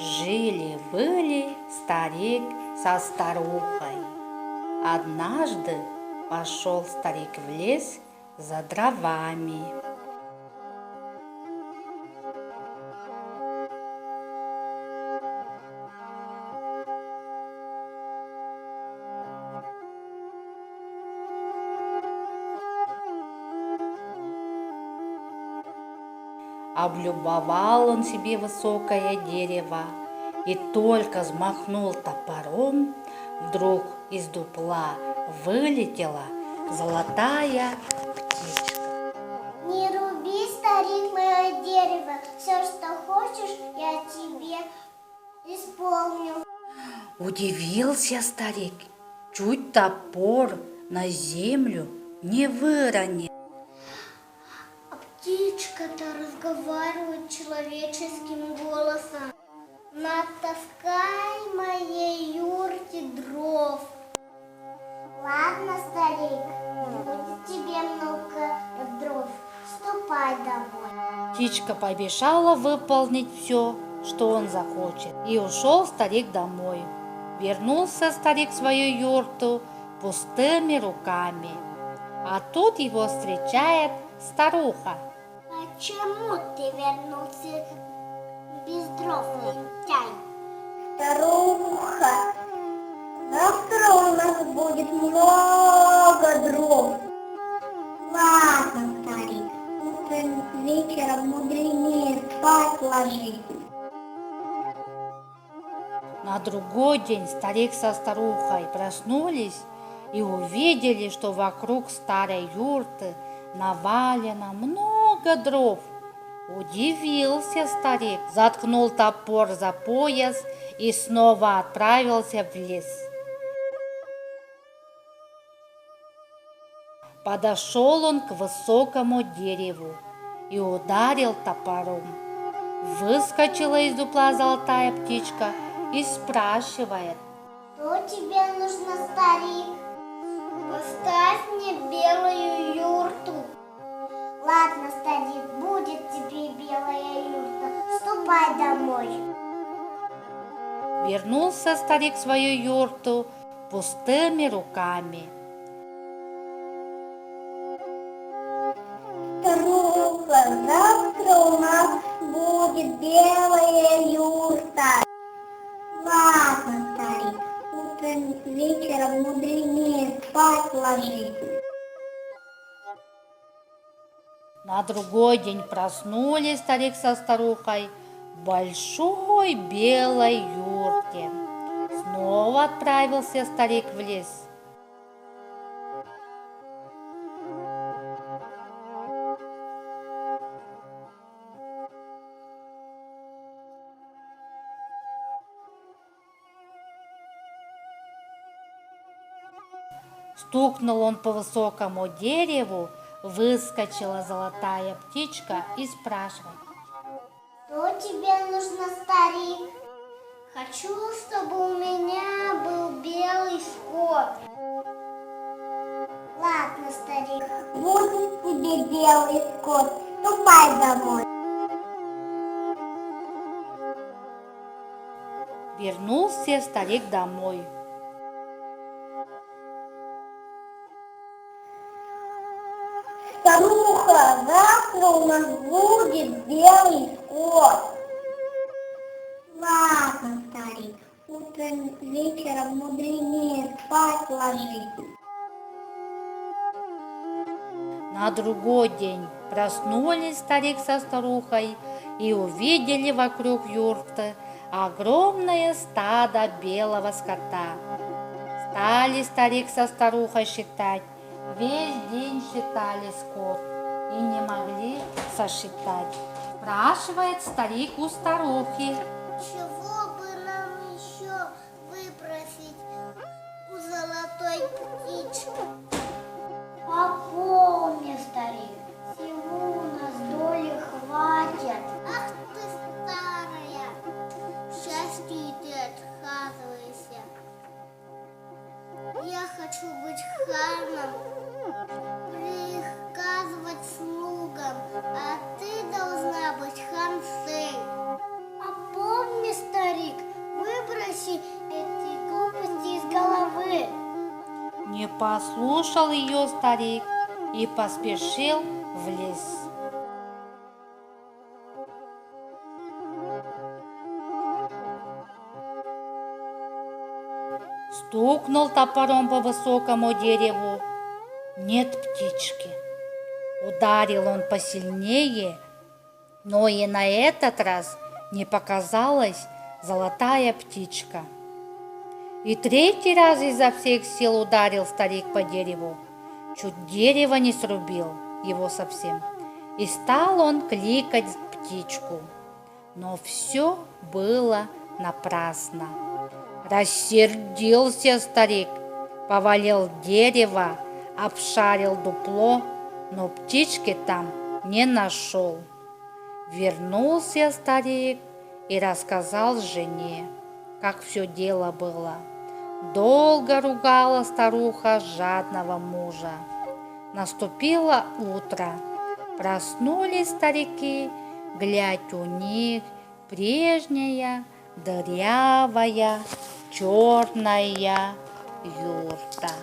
Жили-были старик со старухой. Однажды пошел старик в лес за дровами. Облюбовал он себе высокое дерево и только взмахнул топором, вдруг из дупла вылетела золотая птичка. Не руби, старик, мое дерево, все, что хочешь, я тебе исполню. Удивился старик, чуть топор на землю не выронил. Птичка-то разговаривает человеческим голосом. Натаскай моей юрте дров. Ладно, старик, будет тебе много дров. Ступай домой. Птичка пообещала выполнить все, что он захочет, и ушел старик домой. Вернулся старик в свою юрту пустыми руками, а тут его встречает старуха. Почему ты вернулся без дров, лентяй? Старуха, завтра у нас будет много дров. Ладно, старик, утром вечером мудренее спать ложись. На другой день старик со старухой проснулись и увидели, что вокруг старой юрты навалено много дров. Удивился старик, заткнул топор за пояс и снова отправился в лес. Подошел он к высокому дереву и ударил топором. Выскочила из дупла золотая птичка и спрашивает: Что тебе нужно, старик? Поставь мне белую юрту. Ладно, старик, будет тебе белая юрта. Ступай домой. Вернулся старик в свою юрту пустыми руками. Старуха, завтра у нас будет белая юрта. Ладно, старик, утром вечером мудренее спать ложись. На другой день проснулись старик со старухой в большой белой юрте. Снова отправился старик в лес. Стукнул он по высокому дереву, выскочила золотая птичка и спрашивает: Что тебе нужно, старик? Хочу, чтобы у меня был белый скот. Ладно, старик, будет тебе белый скот. Ступай домой. Вернулся старик домой. Старуха, завтра у нас будет белый скот. Ладно, старик, утром вечером мудренее спать ложись. На другой день проснулись старик со старухой и увидели вокруг юрты огромное стадо белого скота. Стали старик со старухой считать. Весь день считали скот и не могли сосчитать. Спрашивает старик у старухи: Чего бы нам еще выпросить у золотой птички? Пополни, старик, всего у нас доли хватит. Ах ты старая, счастье ты отказывайся. Я хочу быть ханом, приказывать слугам, а ты должна быть ханшей. А помни, Послушал ее старик и поспешил в лес. Стукнул топором по высокому дереву. Нет птички. Ударил он посильнее, но и на этот раз не показалась золотая птичка. И третий раз изо всех сил ударил старик по дереву. Чуть дерево не срубил его совсем. И стал он кликать птичку. Но все было напрасно. Рассердился старик, повалил дерево, обшарил дупло, но птички там не нашел. Вернулся старик и рассказал жене, как все дело было. Долго ругала старуха жадного мужа. Наступило утро. Проснулись старики, глядь, у них прежняя дырявая черная юрта.